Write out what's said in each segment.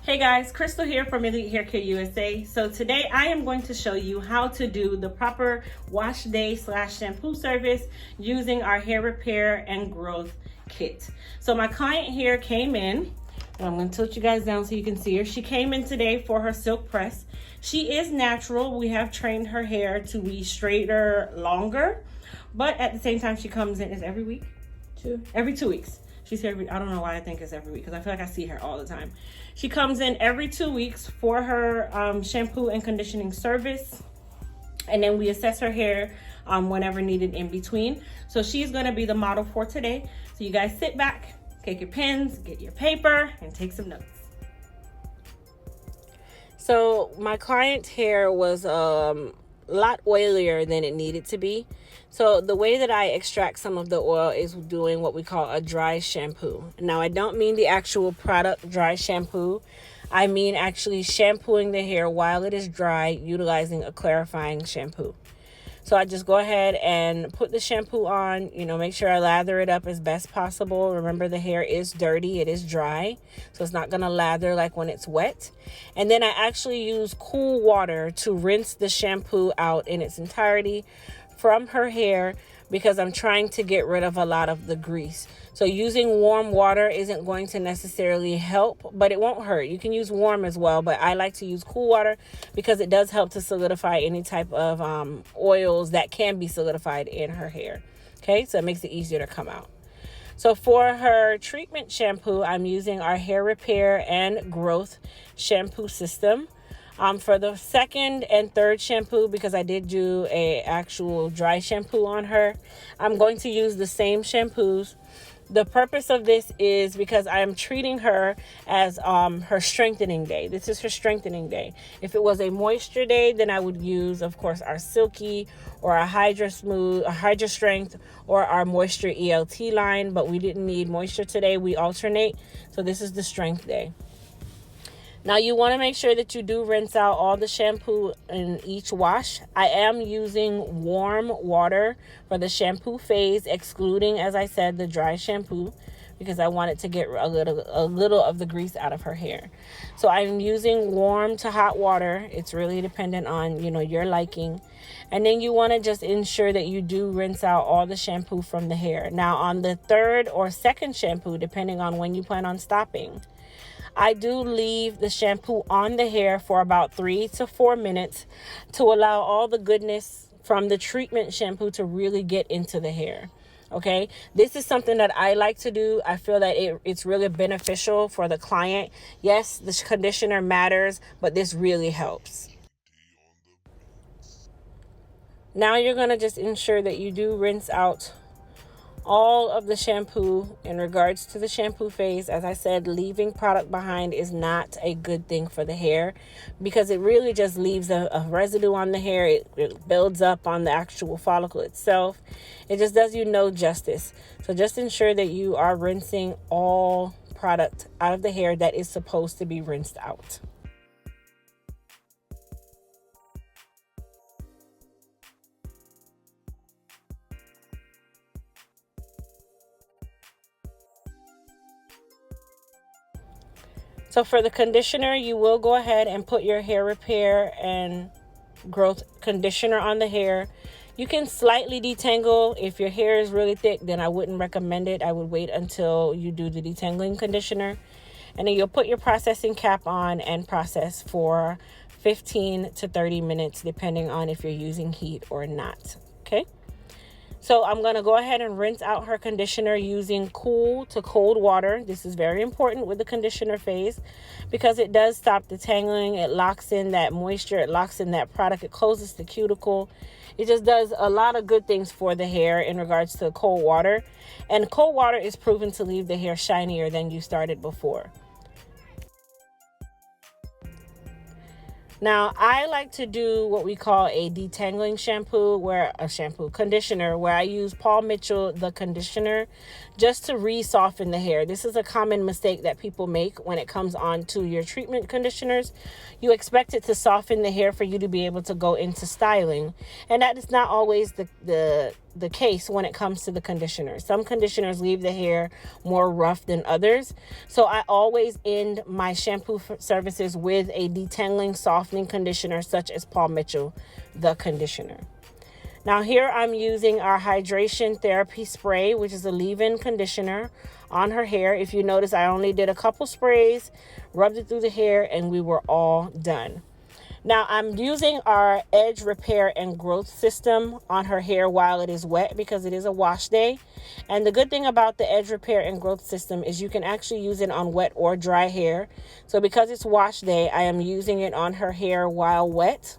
Hey guys, Crystal here from Elite Hair Care USA. So today I am going to show you how to do the proper wash day / shampoo service using our hair repair and growth kit. So my client here came in, and I'm going to tilt you guys down so you can see her. She came in today for her silk press. She is natural. We have trained her hair to be straighter, longer, but at the same time she comes in, is every week? Every 2 weeks. She's here I don't know why I think it's every week, because I feel like I see her all the time. She comes in every 2 weeks for her shampoo and conditioning service. And then we assess her hair whenever needed in between. So she's going to be the model for today. So you guys sit back, take your pens, get your paper, and take some notes. So my client's hair was a lot oilier than it needed to be. So the way that I extract some of the oil is doing what we call a dry shampoo. Now, I don't mean the actual product dry shampoo. I mean actually shampooing the hair while it is dry, utilizing a clarifying shampoo. So I just go ahead and put the shampoo on, make sure I lather it up as best possible. Remember, the hair is dirty, it is dry, so it's not gonna lather like when it's wet. And then I actually use cool water to rinse the shampoo out in its entirety from her hair, because I'm trying to get rid of a lot of the grease. So using warm water isn't going to necessarily help, but it won't hurt. You can use warm as well, but I like to use cool water because it does help to solidify any type of oils that can be solidified in her hair. Okay, so it makes it easier to come out. So for her treatment shampoo, I'm using our hair repair and growth shampoo system. For the second and third shampoo, because I did do a actual dry shampoo on her, I'm going to use the same shampoos. The purpose of this is because I am treating her as her strengthening day. This is her strengthening day. If it was a moisture day, then I would use, of course, our Silky or our Hydra Smooth, our Hydra Strength, or our Moisture ELT line. But we didn't need moisture today. We alternate. So this is the strength day. Now you want to make sure that you do rinse out all the shampoo in each wash. I am using warm water for the shampoo phase, excluding, as I said, the dry shampoo, because I want it to get a little of the grease out of her hair. So I'm using warm to hot water. It's really dependent on, your liking. And then you want to just ensure that you do rinse out all the shampoo from the hair. Now on the third or second shampoo, depending on when you plan on stopping, I do leave the shampoo on the hair for about 3 to 4 minutes to allow all the goodness from the treatment shampoo to really get into the hair. Okay, this is something that I like to do. I feel that it's really beneficial for the client. Yes, the conditioner matters, but this really helps. Now you're going to just ensure that you do rinse out all of the shampoo. In regards to the shampoo phase, as I said, leaving product behind is not a good thing for the hair, because it really just leaves a residue on the hair. It builds up on the actual follicle itself. It just does you no justice. So just ensure that you are rinsing all product out of the hair that is supposed to be rinsed out. So for the conditioner, you will go ahead and put your hair repair and growth conditioner on the hair. You can slightly detangle. If your hair is really thick, then I wouldn't recommend it. I would wait until you do the detangling conditioner. And then you'll put your processing cap on and process for 15 to 30 minutes, depending on if you're using heat or not. Okay? So I'm going to go ahead and rinse out her conditioner using cool to cold water. This is very important with the conditioner phase, because it does stop the tangling. It locks in that moisture. It locks in that product. It closes the cuticle. It just does a lot of good things for the hair in regards to cold water. And cold water is proven to leave the hair shinier than you started before. Now, I like to do what we call a detangling conditioner, where I use Paul Mitchell, the conditioner, just to re-soften the hair. This is a common mistake that people make when it comes on to your treatment conditioners. You expect it to soften the hair for you to be able to go into styling. And that is not always the the case when it comes to the conditioner. Some conditioners leave the hair more rough than others. So I always end my shampoo services with a detangling, softening conditioner such as Paul Mitchell, the conditioner. Now here I'm using our hydration therapy spray, which is a leave-in conditioner on her hair. If you notice, I only did a couple sprays, rubbed it through the hair, and we were all done. Now I'm using our Edge Repair and Growth System on her hair while it is wet because it is a wash day. And the good thing about the Edge Repair and Growth System is you can actually use it on wet or dry hair. So because it's wash day, I am using it on her hair while wet.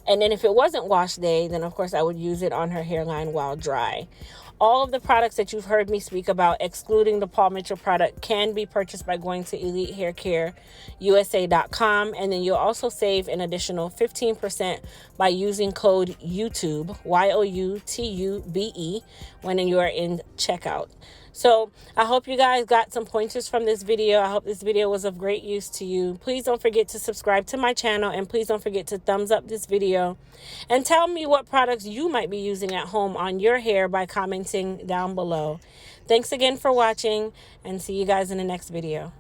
And then if it wasn't wash day, then of course I would use it on her hairline while dry. All of the products that you've heard me speak about, excluding the Paul Mitchell product, can be purchased by going to EliteHairCareUSA.com. And then you'll also save an additional 15% by using code YouTube, YOUTUBE, when you are in checkout. So I hope you guys got some pointers from this video. I hope this video was of great use to you. Please don't forget to subscribe to my channel, and please don't forget to thumbs up this video. And tell me what products you might be using at home on your hair by commenting down below. Thanks again for watching, and see you guys in the next video.